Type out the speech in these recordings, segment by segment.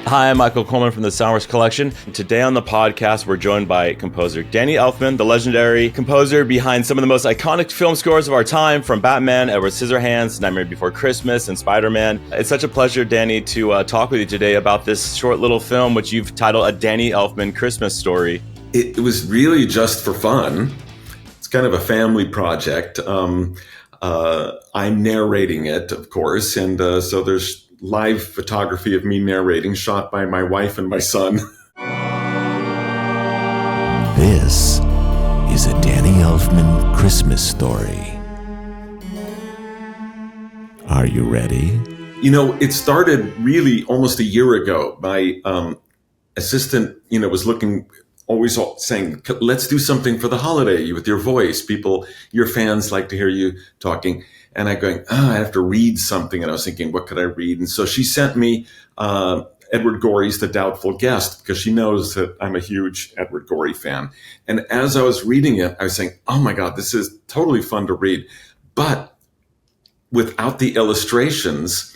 Hi, I'm Michael Coleman from the SoundWorks collection. Today on the podcast, we're joined by composer Danny Elfman, the legendary composer behind some of the most iconic film scores of our time, from Batman, Edward Scissorhands, Nightmare Before Christmas, and Spider-Man. It's such a pleasure, Danny, to talk with you today about this short little film, which you've titled A Danny Elfman Christmas Story. It was really just for fun. It's kind of a family project. I'm narrating it, of course, and so there's live photography of me narrating, shot by my wife and my son. This is a Danny Elfman Christmas Story. Are you ready? You know, it started really almost a year ago. My assistant, was always saying, let's do something for the holiday with your voice. Your fans like to hear you talking. And I'm going, I have to read something. And I was thinking, what could I read? And so she sent me Edward Gorey's The Doubtful Guest, because she knows that I'm a huge Edward Gorey fan. And as I was reading it, I was saying, oh my God, this is totally fun to read. But without the illustrations,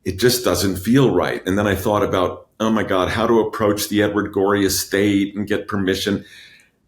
it just doesn't feel right. And then I thought about, oh my God, how to approach the Edward Gorey estate and get permission.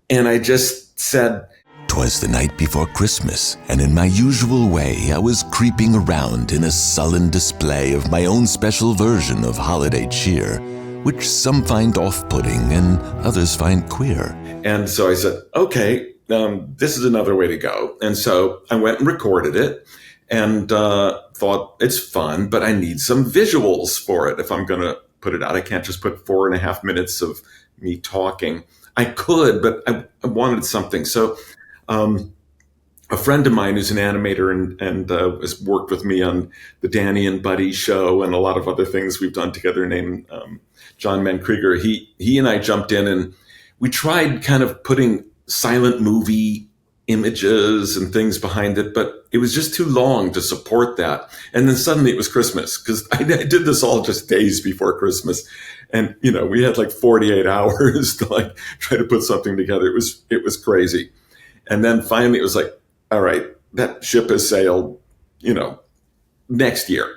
And I just said, 'Twas the night before Christmas, and in my usual way I was creeping around in a sullen display of my own special version of holiday cheer, which some find off-putting and others find queer. And so I said, okay, this is another way to go. And so I went and recorded it and thought, it's fun, but I need some visuals for it if I'm going to put it out. I can't just put 4.5 minutes of me talking. I could, but I wanted something. So a friend of mine who's an animator and has worked with me on the Danny and Buddy show and a lot of other things we've done together, named John Mann-Krieger, he and I jumped in and we tried kind of putting silent movie images and things behind it, but it was just too long to support that. And then suddenly it was Christmas, because I did this all just days before Christmas. And, we had like 48 hours to try to put something together. It was crazy. And then finally it was like, all right, that ship has sailed, next year.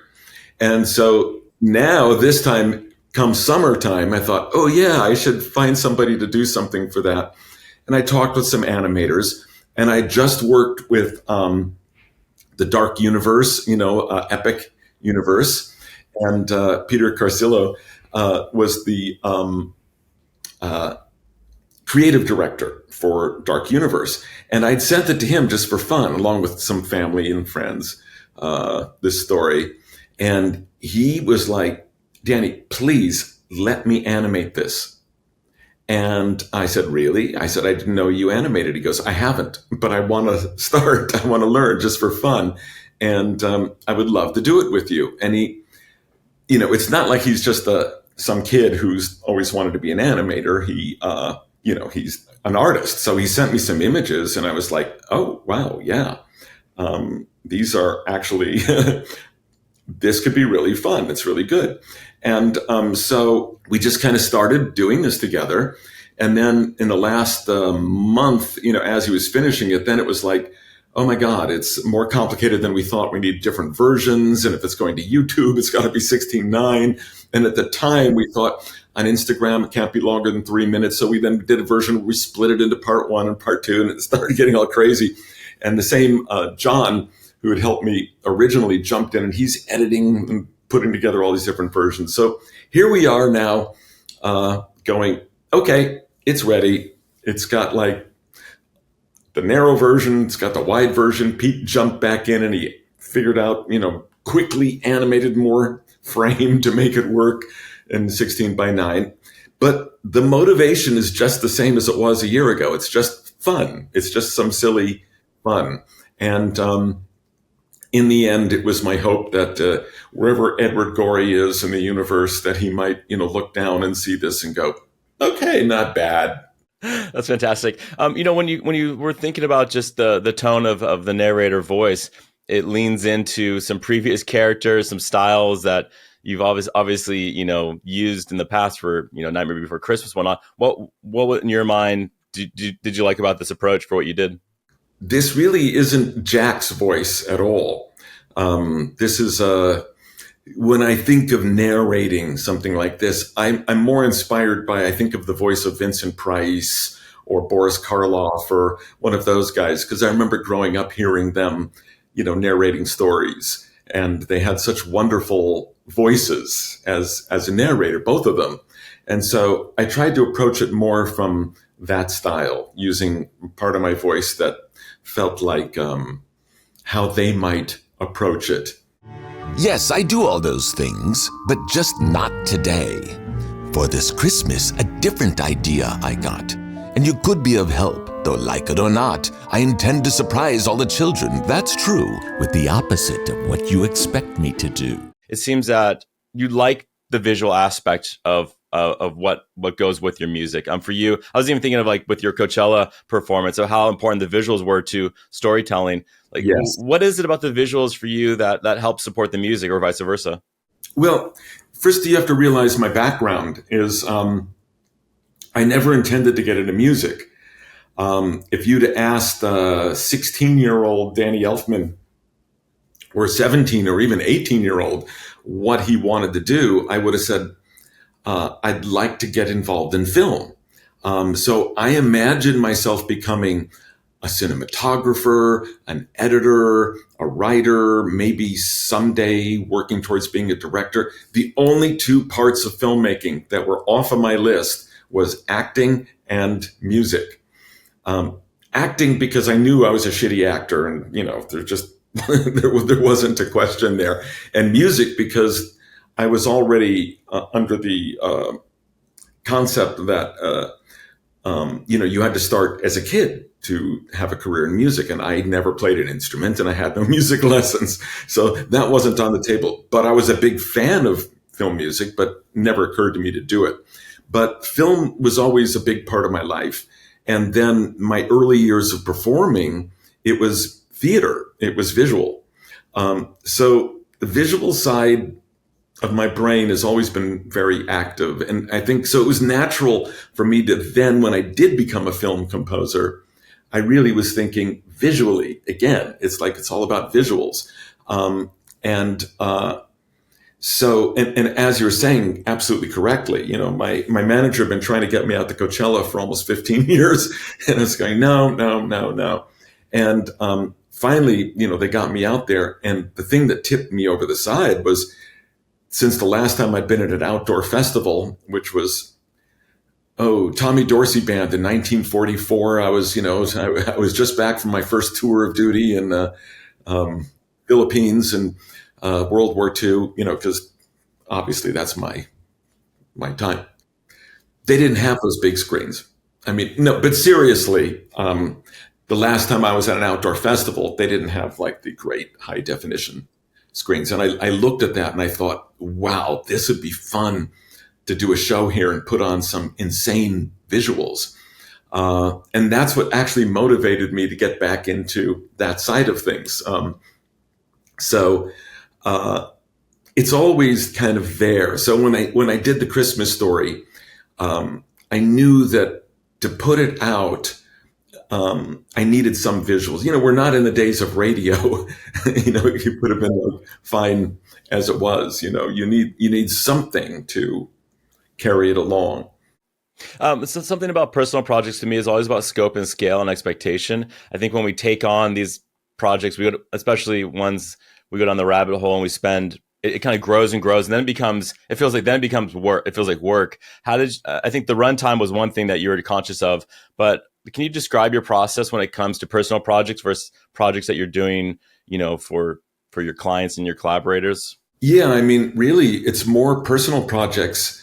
And so now this time, come summertime, I thought, oh yeah, I should find somebody to do something for that. And I talked with some animators, and I just worked with the Dark Universe, Epic Universe. And Peter Carsillo was the creative director for Dark Universe. And I'd sent it to him just for fun, along with some family and friends, this story. And he was like, Danny, please let me animate this. And I said, really? I said, I didn't know you animated. He goes, I haven't, but I want to start. I want to learn just for fun. And I would love to do it with you. And he, it's not like he's just some kid who's always wanted to be an animator. He, he's an artist. So he sent me some images and I was like, oh, wow, yeah. These are actually, this could be really fun. It's really good. And so we just kind of started doing this together. And then in the last month, as he was finishing it, then it was like, oh my God, it's more complicated than we thought. We need different versions. And if it's going to YouTube, it's got to be 16:9. And at the time we thought on Instagram, it can't be longer than 3 minutes. So we then did a version where we split it into part 1 and part 2, and it started getting all crazy. And the same John, who had helped me originally, jumped in, and he's editing and putting together all these different versions. So here we are now going, okay, it's ready. It's got like the narrow version, it's got the wide version. Pete jumped back in and he figured out, quickly animated more frame to make it work in 16:9. But the motivation is just the same as it was a year ago. It's just fun. It's just some silly fun. And in the end, it was my hope that wherever Edward Gorey is in the universe, that he might, look down and see this and go, okay, not bad. That's fantastic. When you were thinking about just the tone of the narrator voice, it leans into some previous characters, some styles that you've obviously used in the past for Nightmare Before Christmas, whatnot. What in your mind did you like about this approach for what you did? This really isn't Jack's voice at all. This is when I think of narrating something like this, I'm more inspired by, I think of the voice of Vincent Price or Boris Karloff or one of those guys, because I remember growing up hearing them, narrating stories, and they had such wonderful voices as a narrator, both of them. And so I tried to approach it more from that style, using part of my voice that felt like how they might approach it. Yes, I do all those things, but just not today. For this Christmas, a different idea I got. And you could be of help, though like it or not, I intend to surprise all the children, that's true, with the opposite of what you expect me to do. It seems that you like the visual aspect of what goes with your music. For you, I was even thinking of like with your Coachella performance of how important the visuals were to storytelling. Like, yes. What is it about the visuals for you that helps support the music, or vice versa? Well, first you have to realize my background is I never intended to get into music. If you'd asked a 16-year-old Danny Elfman or 17 or even 18-year-old what he wanted to do, I would have said, I'd like to get involved in film. So I imagine myself becoming a cinematographer, an editor, a writer, maybe someday working towards being a director. The only two parts of filmmaking that were off of my list was acting and music. Acting because I knew I was a shitty actor, and there wasn't a question there. And music because I was already under the concept that you had to start as a kid to have a career in music, and I never played an instrument, and I had no music lessons, so that wasn't on the table. But I was a big fan of film music, but never occurred to me to do it. But film was always a big part of my life. And then my early years of performing, it was theater, it was visual. So the visual side of my brain has always been very active. And I think so it was natural for me to then, when I did become a film composer, I really was thinking visually. Again, it's like it's all about visuals. So as you're saying absolutely correctly, my manager had been trying to get me out to Coachella for almost 15 years. And I was going, no. And finally, they got me out there. And the thing that tipped me over the side was, since the last time I'd been at an outdoor festival, which was, Tommy Dorsey Band in 1944, I was just back from my first tour of duty in the Philippines and World War II, because obviously that's my time. They didn't have those big screens. I mean, no, but seriously, the last time I was at an outdoor festival, they didn't have like the great high definition screens. And I looked at that and I thought, wow, this would be fun to do a show here and put on some insane visuals. And that's what actually motivated me to get back into that side of things. So it's always kind of there. So when I did the Christmas Story, I knew that to put it out, I needed some visuals. We're not in the days of radio. It would have been fine as it was. You need something to carry it along. So something about personal projects to me is always about scope and scale and expectation. I think when we take on these projects, especially ones we go down the rabbit hole and we spend, it kind of grows and grows, and then it feels like work. It feels like work. I think the runtime was one thing that you were conscious of, but can you describe your process when it comes to personal projects versus projects that you're doing, for your clients and your collaborators? Yeah, I mean, really, it's more personal projects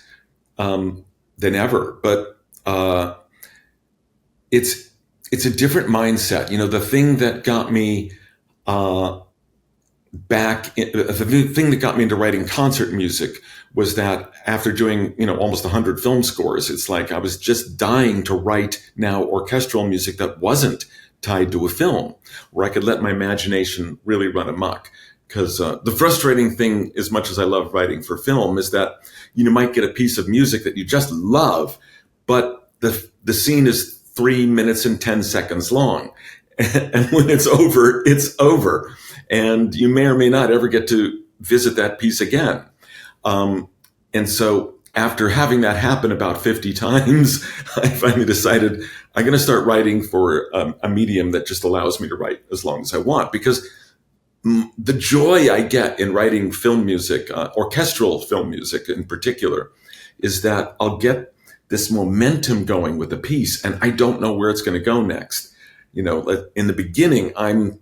than ever, but it's a different mindset. The thing that got me the thing that got me into writing concert music was that after doing, almost 100 film scores, it's like I was just dying to write now orchestral music that wasn't tied to a film, where I could let my imagination really run amok. Because the frustrating thing, as much as I love writing for film, is that you might get a piece of music that you just love, but the scene is 3 minutes and 10 seconds long. And when it's over, it's over. And you may or may not ever get to visit that piece again. And so after having that happen about 50 times, I finally decided I'm going to start writing for a medium that just allows me to write as long as I want, because the joy I get in writing film music, orchestral film music in particular, is that I'll get this momentum going with a piece and I don't know where it's going to go next. You know, in the beginning, I'm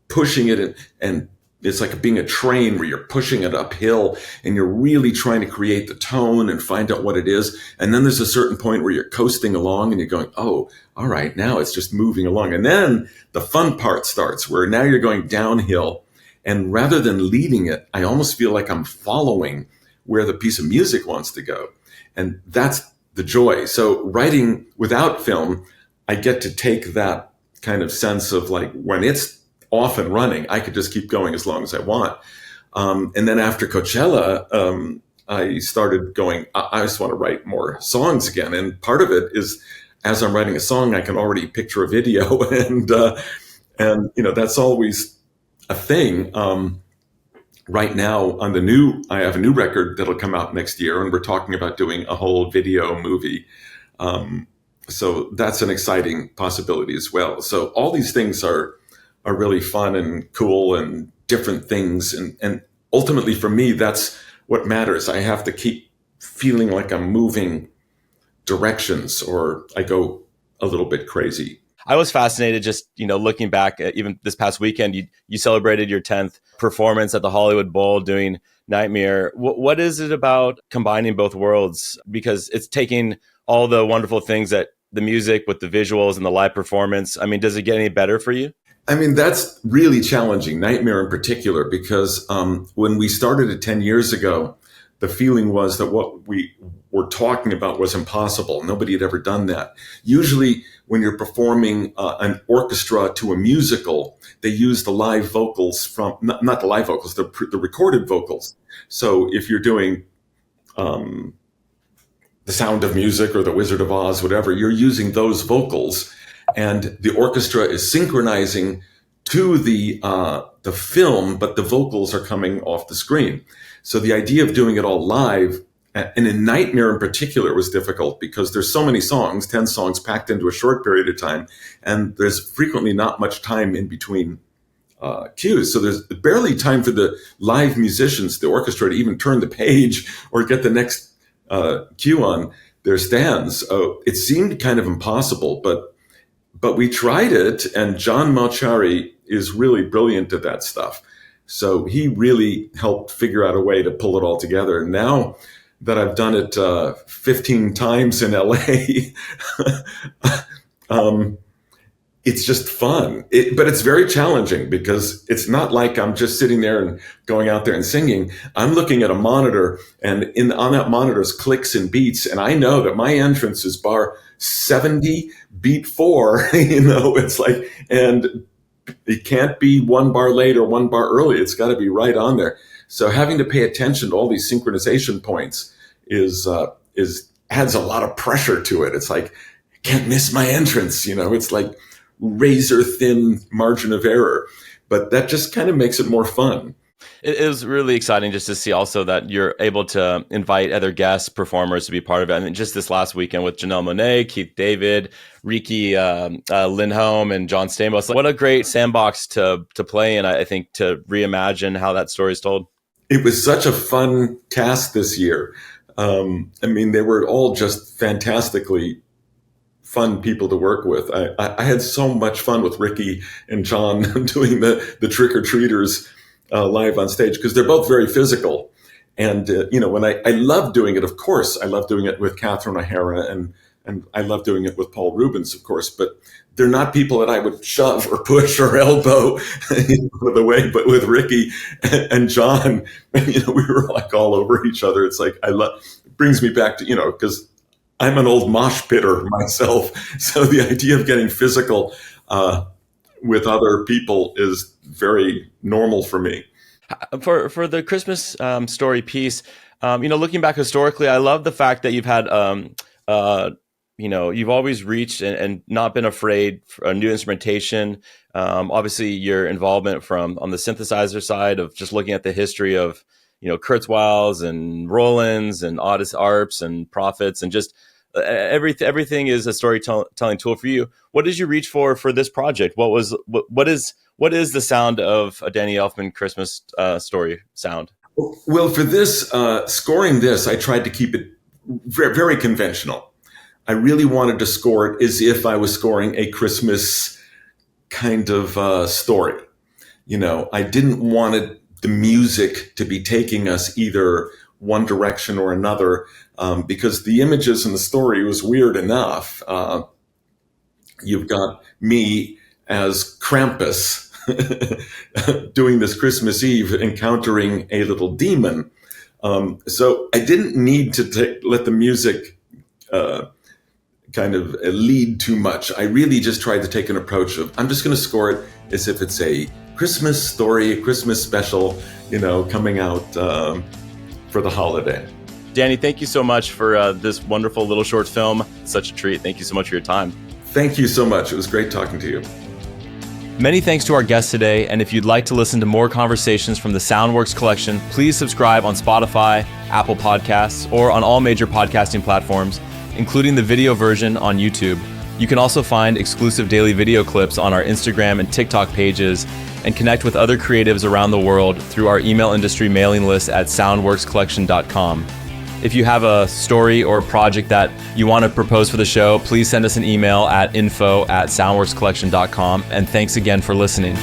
pushing it and it's like being a train where you're pushing it uphill and you're really trying to create the tone and find out what it is. And then there's a certain point where you're coasting along and you're going, oh, all right, now it's just moving along. And then the fun part starts where now you're going downhill. And rather than leading it, I almost feel like I'm following where the piece of music wants to go. And that's the joy. So writing without film, I get to take that kind of sense of like when it's off and running, I could just keep going as long as I want. And then after Coachella, I started going, I just want to write more songs again. And part of it is as I'm writing a song, I can already picture a video and you know, that's always a thing. Right now I have a new record that'll come out next year and we're talking about doing a whole video movie. So that's an exciting possibility as well. So all these things are really fun and cool and different things. And ultimately for me, that's what matters. I have to keep feeling like I'm moving directions or I go a little bit crazy. I was fascinated just, you know, looking back at even this past weekend, you celebrated your 10th performance at the Hollywood Bowl doing Nightmare. What is it about combining both worlds? Because it's taking all the wonderful things that the music with the visuals and the live performance. I mean, does it get any better for you? I mean, that's really challenging, Nightmare in particular, because when we started it 10 years ago, the feeling was that what we were talking about was impossible. Nobody had ever done that. Usually when you're performing an orchestra to a musical, they use the live vocals from, not the live vocals, the recorded vocals. So if you're doing The Sound of Music or The Wizard of Oz, whatever, you're using those vocals. And the orchestra is synchronizing to the film, but the vocals are coming off the screen. So the idea of doing it all live, and in Nightmare in particular, was difficult because there's so many songs, 10 songs packed into a short period of time, and there's frequently not much time in between cues. So there's barely time for the live musicians, the orchestra, to even turn the page or get the next cue on their stands. It seemed kind of impossible, but we tried it, and John Mauchari is really brilliant at that stuff. So he really helped figure out a way to pull it all together. And now that I've done it 15 times in LA, it's just fun. But it's very challenging because it's not like I'm just sitting there and going out there and singing. I'm looking at a monitor, and on that monitor's clicks and beats, and I know that my entrance is bar 70, beat 4, you know, it's like, and it can't be one bar late or one bar early. It's got to be right on there. So having to pay attention to all these synchronization points adds a lot of pressure to it. It's like, I can't miss my entrance, you know, it's like razor thin margin of error, but that just kind of makes it more fun. It was really exciting just to see also that you're able to invite other guest performers to be part of it. I mean, just this last weekend with Janelle Monáe, Keith David, Riki Lindholm, and John Stamos. What a great sandbox to play in, I think, to reimagine how that story is told. It was such a fun cast this year. I mean, they were all just fantastically fun people to work with. I had so much fun with Riki and John doing the trick-or-treaters live on stage, because they're both very physical. And, you know, when I love doing it, of course, I love doing it with Catherine O'Hara and I love doing it with Paul Rubens, of course, but they're not people that I would shove or push or elbow the way, but with Riki and John, you know, we were like all over each other. It's like, it brings me back to, you know, because I'm an old mosh pitter myself. So the idea of getting physical with other people is very normal for me. For the Christmas story piece, you know, looking back historically, I love the fact that you've had, you've always reached and not been afraid for a new instrumentation. Obviously, your involvement on the synthesizer side of just looking at the history of, Kurzweils and Rolands and Otis ARPs and Prophets, and just everything is a storytelling tool for you. What did you reach for this project? What is the sound of a Danny Elfman Christmas story sound? Well, for this, scoring this, I tried to keep it very, very conventional. I really wanted to score it as if I was scoring a Christmas kind of story. I didn't want the music to be taking us either one direction or another, because the images in the story was weird enough. You've got me as Krampus doing this Christmas Eve, encountering a little demon. So I didn't need to let the music kind of lead too much. I really just tried to take an approach of, I'm just going to score it as if it's a Christmas story, a Christmas special, coming out for the holiday. Danny, thank you so much for this wonderful little short film. Such a treat. Thank you so much for your time. Thank you so much. It was great talking to you. Many thanks to our guests today, and if you'd like to listen to more conversations from the SoundWorks collection, please subscribe on Spotify, Apple Podcasts, or on all major podcasting platforms, including the video version on YouTube. You can also find exclusive daily video clips on our Instagram and TikTok pages, and connect with other creatives around the world through our email industry mailing list at soundworkscollection.com. If you have a story or project that you want to propose for the show, please send us an email at info@soundworkscollection.com. And thanks again for listening.